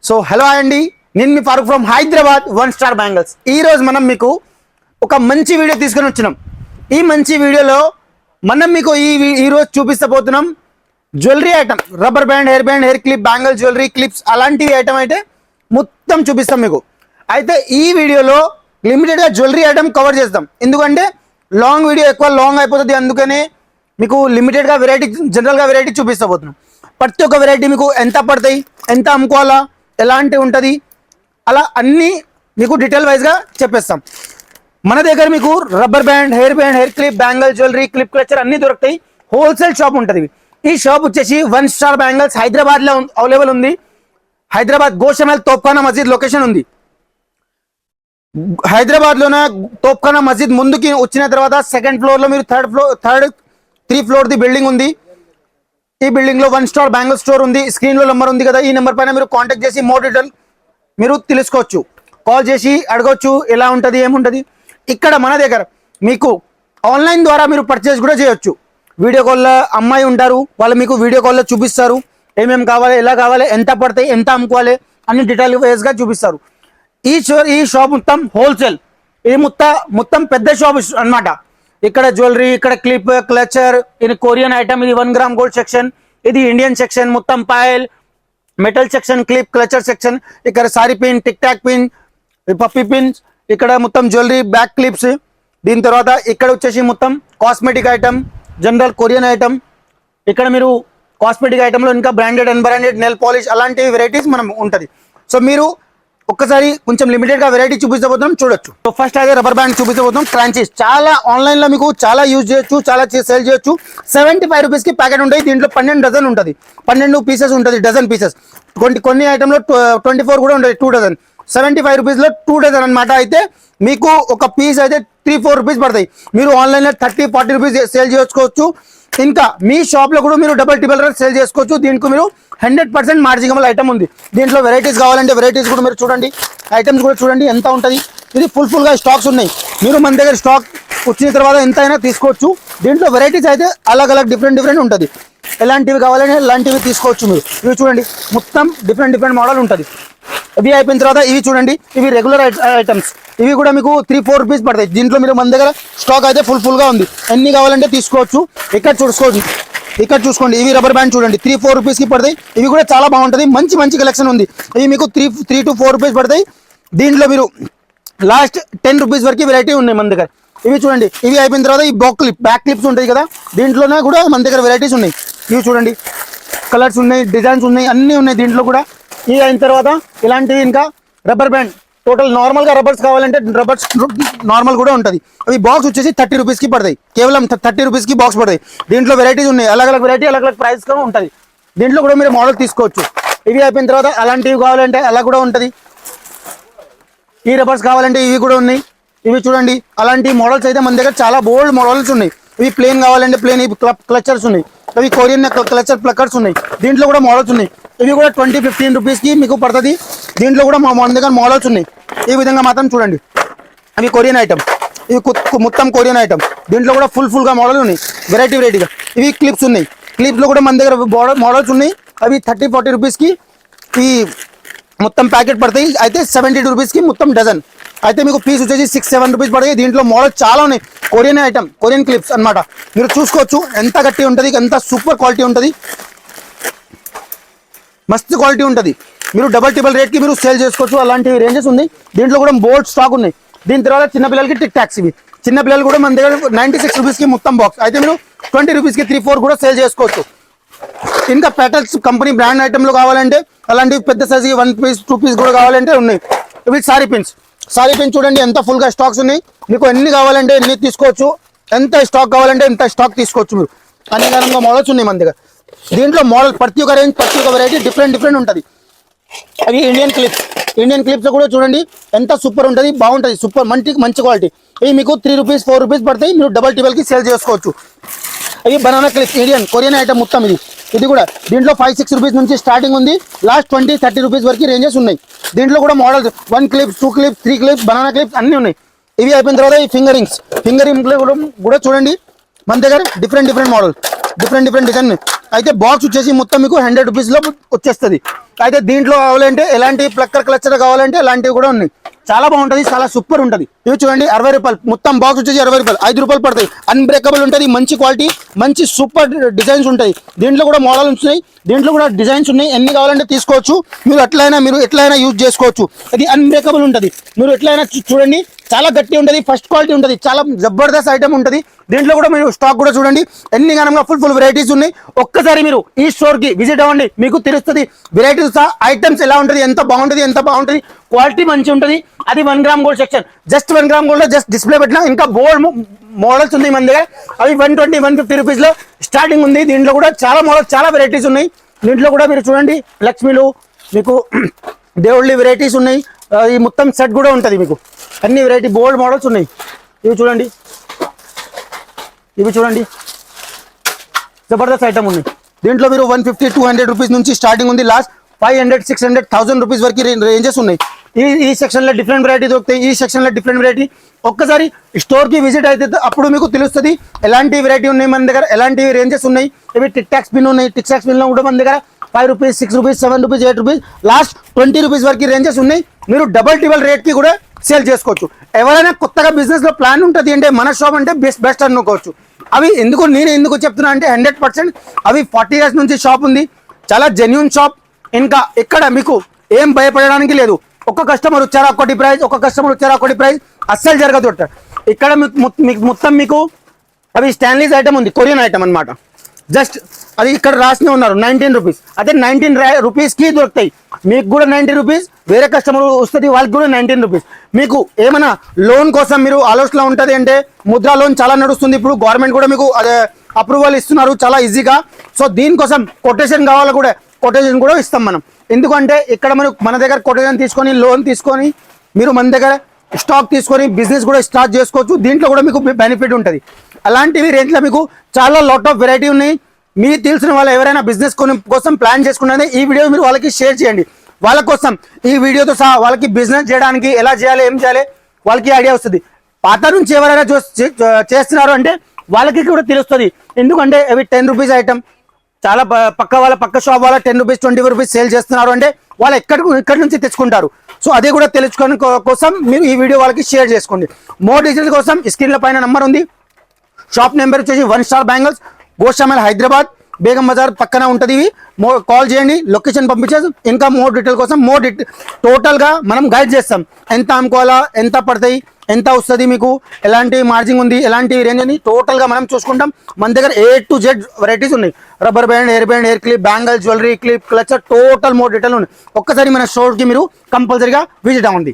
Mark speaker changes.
Speaker 1: So hello అండి, నేను మీ Farooq from Hyderabad One Star Bangles. ఈరోజు మనం మీకు ఒక మంచి వీడియో తీసుకొని వచ్చినాం. ఈ మంచి వీడియోలో మనం మీకు ఈరోజు చూపిస్తబోతున్నాం jewellery item, rubber band, hair clip, bangle, jewellery clips అలాంటివి ఐటమ్ అయితే మొత్తం చూపిస్తాం మీకు. అయితే ఈ వీడియోలో లిమిటెడ్గా జ్యువెలరీ ఐటమ్ కవర్ చేస్తాం, ఎందుకంటే లాంగ్ వీడియో ఎక్కువ లాంగ్ అయిపోతుంది. అందుకనే మీకు లిమిటెడ్గా వెరైటీ, జనరల్గా వెరైటీ చూపిస్తబోతున్నాం. ప్రతి ఒక్క వెరైటీ మీకు ఎంత పడతాయి, ఎంత అమ్ముకోవాలా, ఎలాంటి ఉంటుంది, అలా అన్నీ మీకు డీటెయిల్ వైజ్గా చెప్పేస్తాం. మన దగ్గర మీకు rubber band, hair clip, bangle, jewellery, clip clutcher అన్నీ దొరుకుతాయి. హోల్సేల్ షాప్ ఉంటుంది. ఈ షాప్ వచ్చేసి వన్ స్టార్ బ్యాంగిల్స్ హైదరాబాద్లో అవైలబుల్ ఉంది. హైదరాబాద్ గోషమల్ తోప్ఖానా మస్జిద్ లొకేషన్ ఉంది. హైదరాబాద్లోనే తోప్ఖానా మస్జిద్ ముందుకి వచ్చిన తర్వాత సెకండ్ ఫ్లోర్లో మీరు త్రీ ఫ్లోర్ది బిల్డింగ్ ఉంది. ఈ బిల్డింగ్ లో వన్ స్టార్ బ్యాంగిల్ స్టోర్ ఉంది. స్క్రీన్ లో నెంబర్ ఉంది కదా, ఈ నెంబర్ పైన మీరు కాంటాక్ట్ చేసి మోర్ డీటెయిల్ మీరు తెలుసుకోవచ్చు. కాల్ చేసి అడగవచ్చు ఎలా ఉంటుంది, ఏముంటుంది. ఇక్కడ మన దగ్గర మీకు ఆన్లైన్ ద్వారా మీరు పర్చేస్ కూడా చేయొచ్చు. వీడియో కాల్లో అమ్మాయి ఉంటారు, వాళ్ళు మీకు వీడియో కాల్లో చూపిస్తారు ఏమేమి కావాలి, ఎలా కావాలి, ఎంత పడతాయి, ఎంత అమ్ముకోవాలి అన్ని డీటెయిల్ వైజ్గా చూపిస్తారు. ఈ షాప్ మొత్తం హోల్సేల్, ఇది మొత్తం పెద్ద షాప్ అన్నమాట. ఇక్కడ జ్యువెలరీ, ఇక్కడ క్లిప్, క్లచర్, ఇది కొరియన్ ఐటమ్, ఇది 1 గ్రామ్ గోల్డ్ సెక్షన్, ఇది ఇండియన్ సెక్షన్, మొత్తం పాయల్, metal section, clip clutcher section, ఇక్కడ sari pin, tic tac pin, puppy pins, ఇక్కడ మొత్తం జ్యువెలరీ, బ్యాక్ క్లిప్స్. దీని తర్వాత ఇక్కడ వచ్చేసి మొత్తం cosmetic item, general Korean item. ఇక్కడ మీరు కాస్మెటిక్ ఐటమ్లో ఇంకా బ్రాండెడ్, అన్బ్రాండెడ్, నెల్ పాలిష్ అలాంటి వెరైటీస్ మనం ఉంటుంది. సో మీరు ఒక్కసారి కొంచెం లిమిటెడ్గా వెరైటీ చూపించబోతున్నాం, చూడొచ్చు. సో ఫస్ట్ అయితే రబ్బర్ బ్యాండ్ చూపించబోతున్నాం. క్రాంచీస్ చాలా ఆన్లైన్లో మీకు చాలా యూజ్ చేయొచ్చు, చాలా సేల్ చేయొచ్చు. 75 రూపీస్కి ప్యాకెట్ ఉంటాయి. దీంట్లో 12 డజన్ ఉంటుంది, 12 పీసెస్ ఉంటుంది, డజన్ పీసెస్. కొన్ని ఐటమ్లో 24 కూడా ఉంటుంది, 2 డజన్. 75 రూపీస్లో 2 డజన్ అనమాట. అయితే మీకు ఒక పీస్ అయితే 3-4 రూపీస్ పడతాయి. మీరు ఆన్లైన్లో 30-40 రూపీస్ సేల్ చేసుకోవచ్చు. ఇంకా మీ షాప్లో కూడా మీరు డబల్ రేట్ సేల్ చేసుకోవచ్చు. దీనికి మీరు 100% మార్జినబుల్ ఐటమ్ ఉంది. దీంట్లో వెరైటీస్ కావాలంటే వెరైటీస్ కూడా మీరు చూడండి, ఐటమ్స్ కూడా చూడండి ఎంత ఉంటుంది. ఇది ఫుల్గా స్టాక్స్ ఉన్నాయి. మీరు మన దగ్గర స్టాక్ వచ్చిన తర్వాత ఎంత అయినా తీసుకోవచ్చు. దీంట్లో వెరైటీస్ అయితే అలగ్ డిఫరెంట్ ఉంటుంది. ఎలాంటివి కావాలంటే ఎలాంటివి తీసుకోవచ్చు మీరు. ఇవి చూడండి, మొత్తం డిఫరెంట్ మోడల్ ఉంటుంది. ఇవి అయిపోయిన తర్వాత ఇవి చూడండి, ఇవి రెగ్యులర్ ఐటమ్స్. ఇవి కూడా మీకు 3-4 రూపీస్ పడతాయి. దీంట్లో మీరు మన దగ్గర స్టాక్ అయితే ఫుల్గా ఉంది, ఎన్ని కావాలంటే తీసుకోవచ్చు. ఇక్కడ చూసుకోండి, ఇవి రబ్బర్ బ్యాండ్ చూడండి, 3-4 రూపీస్కి పడతాయి. ఇవి కూడా చాలా బాగుంటుంది, మంచి కలెక్షన్ ఉంది. ఇవి మీకు 3-4 రూపీస్ పడతాయి. దీంట్లో మీరు లాస్ట్ 10 రూపీస్ వరకు వెరైటీ ఉన్నాయి మన దగ్గర. ఇవి చూడండి, ఇవి అయిపోయిన తర్వాత ఈ బ్యాక్ క్లిప్స్ ఉంటాయి కదా, దీంట్లోనే కూడా మన దగ్గర వెరైటీస్ ఉన్నాయి. ఇవి చూడండి, కలర్స్ ఉన్నాయి, డిజైన్స్ ఉన్నాయి, అన్నీ ఉన్నాయి దీంట్లో కూడా. ఇవి అయిన తర్వాత ఇలాంటివి ఇంకా రబ్బర్ బ్యాండ్ టోటల్ నార్మల్గా రబ్బర్స్ కావాలంటే రబ్బర్స్ నార్మల్ కూడా ఉంటుంది. అవి బాక్స్ వచ్చేసి 30 రూపీస్కి పడతాయి, కేవలం 30 రూపీస్కి బాక్స్ పడతాయి. దీంట్లో వెరైటీస్ ఉన్నాయి, అలగ్ వెరైటీ, అలగ్ ప్రైస్ కూడా ఉంటుంది. దీంట్లో కూడా మీరు మోడల్ తీసుకోవచ్చు. ఇవి అయిపోయిన తర్వాత అలాంటివి కావాలంటే అలా కూడా ఉంటుంది. ఈ రబ్బర్స్ కావాలంటే ఇవి కూడా ఉన్నాయి. ఇవి చూడండి, అలాంటి మోడల్స్ అయితే మన దగ్గర చాలా బోల్డ్ మోడల్స్ ఉన్నాయి. ఇవి ప్లేన్ కావాలంటే ప్లేన్, ఇవి క్లచర్స్ ఉన్నాయి. అవి కొరియన్ క్లచర్ ప్లక్కర్స్ ఉన్నాయి. దీంట్లో కూడా మోడల్స్ ఉన్నాయి. ఇవి కూడా 20-15 రూపీస్కి మీకు పడుతుంది. దీంట్లో కూడా మన దగ్గర మోడల్స్ ఉన్నాయి. ఈ విధంగా మాత్రం చూడండి, అవి కొరియన్ ఐటమ్, ఇవి మొత్తం కొరియన్ ఐటమ్. దీంట్లో కూడా ఫుల్గా మోడల్ ఉన్నాయి, వెరైటీగా. ఇవి క్లిప్స్ ఉన్నాయి. క్లిప్స్లో కూడా మన దగ్గర మోడల్స్ ఉన్నాయి. అవి 30-40 రూపీస్కి ఈ మొత్తం ప్యాకెట్ పడతాయి. అయితే 72 రూపీస్కి మొత్తం డజన్. అయితే మీకు పీస్ వచ్చేసి 6-7 రూపీస్ పడతాయి. దీంట్లో మోడల్స్ చాలా ఉన్నాయి. కొరియన్ ఐటమ్, కొరియన్ క్లిప్స్ అనమాట. మీరు చూసుకోవచ్చు ఎంత గట్టి ఉంటుంది, ఎంత సూపర్ క్వాలిటీ ఉంటుంది, మస్తు క్వాలిటీ ఉంటుంది. మీరు డబల్ రేట్కి మీరు సేల్ చేసుకోవచ్చు. అలాంటి రేంజెస్ ఉన్నాయి. దీంట్లో కూడా బోల్డ్ స్టాక్ ఉన్నాయి. దీని తర్వాత చిన్నపిల్లలకి టిక్ టాక్స్, ఇవి చిన్నపిల్లలు కూడా మన దగ్గర 96 రూపీస్కి మొత్తం బాక్స్. అయితే మీరు 20 రూపీస్కి 3-4 కూడా సేల్ చేసుకోవచ్చు. ఇంకా పెటల్స్ కంపెనీ బ్రాండ్ ఐటెంలో కావాలంటే అలాంటివి పెద్ద సైజుకి 1 పీస్ 2 పీస్ కూడా కావాలంటే ఉన్నాయి. ఇవి సారీ పిన్స్ చూడండి, ఎంత ఫుల్గా స్టాక్స్ ఉన్నాయి. మీకు ఎన్ని కావాలంటే ఎన్ని తీసుకోవచ్చు, ఎంత స్టాక్ కావాలంటే ఎంత స్టాక్ తీసుకోవచ్చు. మీరు అనేక మోడల్స్ ఉన్నాయి మన దగ్గర. దీంట్లో మోడల్ ప్రతి ఒక్క రేంజ్, ప్రతి ఒక్క వెరైటీ డిఫరెంట్ ఉంటుంది. అవి ఇండియన్ క్లిప్స్ కూడా చూడండి ఎంత సూపర్ ఉంటుంది, బాగుంటుంది, సూపర్ మంచి క్వాలిటీ. ఇవి మీకు 3 రూపీస్ 4 రూపీస్ పడతాయి. మీరు డబల్కి సేల్ చేసుకోవచ్చు. ఇవి banana clips, Indian Korean item మొత్తం. ఇది కూడా దీంట్లో 5-6 రూపీస్ నుంచి స్టార్టింగ్ ఉంది. లాస్ట్ 20-30 రూపీస్ వరకు రేంజెస్ ఉన్నాయి. దీంట్లో కూడా models 1 clips, 2 clips, 3 clips, banana clips అన్నీ ఉన్నాయి. ఇవి అయిపోయిన తర్వాత ఈ ఫింగర్ రింగ్స్ కూడా చూడండి మన దగ్గర డిఫరెంట్ మోడల్, డిఫరెంట్ డిజైన్. అయితే బాక్స్ వచ్చేసి మొత్తం మీకు 100 రూపీస్లో వచ్చేస్తుంది. అయితే దీంట్లో కావాలంటే ఎలాంటి ప్లక్కర్ క్లచ్చర్ కావాలంటే అలాంటివి కూడా ఉన్నాయి. చాలా బాగుంటుంది, చాలా సూపర్ ఉంటుంది. ఇవి చూడండి 60 రూపాయలు, మొత్తం బాక్స్ వచ్చేసి 60 రూపాయలు, 5 రూపాయలు పడతాయి. అన్బ్రేకబుల్ ఉంటుంది, మంచి క్వాలిటీ, మంచి సూపర్ డిజైన్స్ ఉంటాయి. దీంట్లో కూడా మోడల్ ఉన్నాయి, దీంట్లో కూడా డిజైన్స్ ఉన్నాయి. ఎన్ని కావాలంటే తీసుకోవచ్చు. మీరు ఎట్లయినా యూజ్ చేసుకోవచ్చు. అది అన్బ్రేకబుల్ ఉంటుంది. మీరు ఎట్లయినా చూడండి, చాలా గట్టి ఉంటుంది, ఫస్ట్ క్వాలిటీ ఉంటుంది, చాలా జబర్దస్త్ ఐటమ్ ఉంటుంది. దీంట్లో కూడా మీరు స్టాక్ కూడా చూడండి, ఎన్ని గనంగా ఫుల్ వెరైటీస్ ఉన్నాయి. ఒక్కసారి మీరు ఈ స్టోర్ కి విజిట్ అవ్వండి, మీకు తెలుస్తుంది వెరైటీస్ ఐటమ్స్ ఎలా ఉంటుంది, ఎంత బాగుంటుంది, క్వాలిటీ మంచి ఉంటుంది. అది 1 gram gold section. Just 1 gram gold లో జస్ట్ డిస్ప్లే పెట్టినా, ఇంకా బోల్డ్ మోడల్స్ ఉన్నాయి మన దగ్గర. అవి 120, 150 రూపీస్ లో స్టార్టింగ్ ఉంది. దీంట్లో కూడా చాలా మోడల్స్, చాలా వెరైటీస్ ఉన్నాయి. దీంట్లో కూడా మీరు చూడండి, లక్ష్మీలు, మీకు దేవుళ్ళి వెరైటీస్ ఉన్నాయి. ఈ మొత్తం సెట్ కూడా ఉంటుంది మీకు, అన్ని వెరైటీ బోల్డ్ మోడల్స్ ఉన్నాయి. ఇవి చూడండి జబర్దస్త్ ఐటమ్ ఉంది. దీంట్లో మీరు 150, 200 రూపీస్ నుంచి స్టార్టింగ్ ఉంది. లాస్ట్ 500, 600, 1000 రూపీస్ వరకు రేంజెస్ ఉన్నాయి. ఈ సెక్షన్ లో డిఫరెంట్ వెరైటీ దొరుకుతాయి, ఈ సెక్షన్ లో డిఫరెంట్ వెరైటీ. ఒక్కసారి స్టోర్ కి విజిట్ అయితే అప్పుడు మీకు తెలుస్తుంది ఎలాంటి వెరైటీ ఉన్నాయి మన దగ్గర, ఎలాంటి రేంజెస్ ఉన్నాయి. ఇవి టిక్ టాక్స్ పిన్ ఉన్నాయి. టిక్ టాక్స్ పిన్ లో కూడా మన దగ్గర 5 rupees, 6 rupees, 7 rupees, 8 rupees, last 20 rupees వరకు రేంజెస్ ఉన్నాయి. మీరు డబల్ రేట్ కి కూడా సేల్ చేసుకోవచ్చు. ఎవరైనా కొత్తగా బిజినెస్ లో ప్లాన్ ఉంటుంది అంటే మన షాప్ అంటే బెస్ట్ అనుకోవచ్చు. అవి నేను ఎందుకు చెప్తున్నా అంటే 100% అవి 40 years నుంచి షాప్ ఉంది, చాలా జెన్యూన్ షాప్. ఇంకా ఇక్కడ మీకు ఏం భయపడడానికి లేదు. ఒక కస్టమర్ వచ్చారా ఒకటి ప్రైస్, అస్సలు జరగదు. ఇక్కడ మొత్తం మీకు అవి స్టాన్లీస్ ఐటమ్ ఉంది, కొరియన్ ఐటమ్ అన్నమాట. జస్ట్ అది ఇక్కడ రాసినే ఉన్నారు 19 రూపీస్. అదే 19 రూపీస్ కి దొరుకుతాయి. మీకు కూడా 90 రూపీస్, వేరే కస్టమర్ వస్తుంది వాళ్ళకి కూడా 19 రూపీస్. మీకు ఏమైనా లోన్ కోసం మీరు ఆలోచనలో ఉంటుంది అంటే ముద్రా లోన్ చాలా నడుస్తుంది ఇప్పుడు, గవర్నమెంట్ కూడా మీకు అదే అప్రూవల్ ఇస్తున్నారు చాలా ఈజీగా. సో దీనికోసం కొటేషన్ కావాలి కూడా, కొటేషన్ కూడా ఇస్తాం మనం. ఎందుకంటే ఇక్కడ మన దగ్గర కొటేషన్ తీసుకొని, లోన్ తీసుకొని మీరు మన దగ్గర స్టాక్ తీసుకొని బిజినెస్ కూడా స్టార్ట్ చేసుకోవచ్చు. దీంట్లో కూడా మీకు బెనిఫిట్ ఉంటుంది. అలాంటివి రేంజ్లో మీకు చాలా లాట్ ఆఫ్ వెరైటీ ఉన్నాయి. మీకు తెలిసిన వాళ్ళు ఎవరైనా బిజినెస్ కోసం ప్లాన్ చేసుకున్నది ఈ వీడియో మీరు వాళ్ళకి షేర్ చేయండి. వాళ్ళ కోసం ఈ వీడియోతో సహా వాళ్ళకి బిజినెస్ చేయడానికి ఎలా చేయాలి, ఏం చేయాలి వాళ్ళకి ఐడియా వస్తుంది. పాత నుంచి ఎవరైనా చేస్తున్నారు అంటే వాళ్ళకి కూడా తెలుస్తుంది. ఎందుకంటే అవి 10 రూపీస్ ఐటమ్, చాలా పక్క షాప్ వాళ్ళ 10 రూపీస్, 20 రూపీస్ సేల్ చేస్తున్నారు అంటే వాళ్ళు ఎక్కడి నుంచి తెచ్చుకుంటారు. సో అదే కూడా తెలుసుకోవడం కోసం మీరు ఈ వీడియో వాళ్ళకి షేర్ చేసుకోండి. మోర్ డీటెయిల్స్ కోసం స్క్రీన్ల పైన నంబర్ ఉంది. షాప్ నెంబర్ వచ్చేసి 1 స్టార్ బ్యాంగిల్స్, గోషామల్, హైదరాబాద్, బేగం బజార్ పక్కన ఉంటుంది. ఇవి కాల్ చేయండి, లొకేషన్ పంపించేసి ఇంకా మోర్ డీటెయిల్ కోసం టోటల్గా మనం గైడ్ చేస్తాం. ఎంత అమ్ముకోవాలా, ఎంత పడతాయి, ఎంత వస్తుంది, మీకు ఎలాంటి మార్జిన్ ఉంది, ఎలాంటి రేంజ్ అని టోటల్గా మనం చూసుకుంటాం. మన దగ్గర A to Z వెరైటీస్ ఉన్నాయి. Rubber band, hair clip, bangle, jewellery, clip, clutcher, total more detail ఉన్నాయి. ఒక్కసారి మన స్టోర్కి మీరు కంపల్సరీగా విజిట్ అవ్వండి.